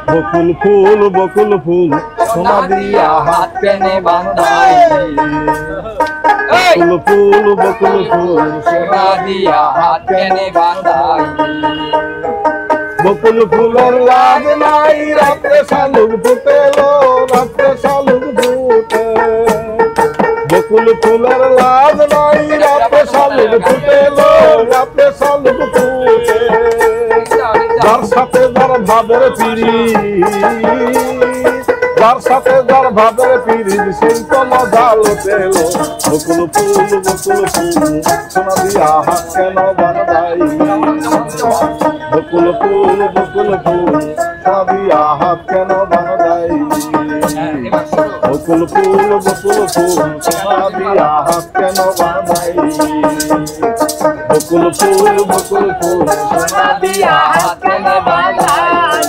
বকুল ফুল সোনা দিয়া হাত কেনে বাঁধাই বকুল ফুল সোনা দিয়া হাত কেনে বাঁধাই বকুল ফুলের লাজ নাই রাতে শালুক ফুটেলো রাতে শালুক ফুটে বকুল ফুলের লাজ নাই রাতে শালুক ফুটেলো রাতে শালুক ফুটে যার সাথে যার ভাবের পিড়ি যার সাথে যার ভাবের পিড়ি সেই তো মজা লোটেলো বকুল ফুল সোনা দিয়া হাত কেন বাঁধাই বকুল ফুল সোনা দিয়া হাত কেন বাঁধাই বকুল ফুল সোনা দিয়া হাত কেন বাঁধাই বকুল ফুল সোনা দিয়া হাত কেন বাঁধাই।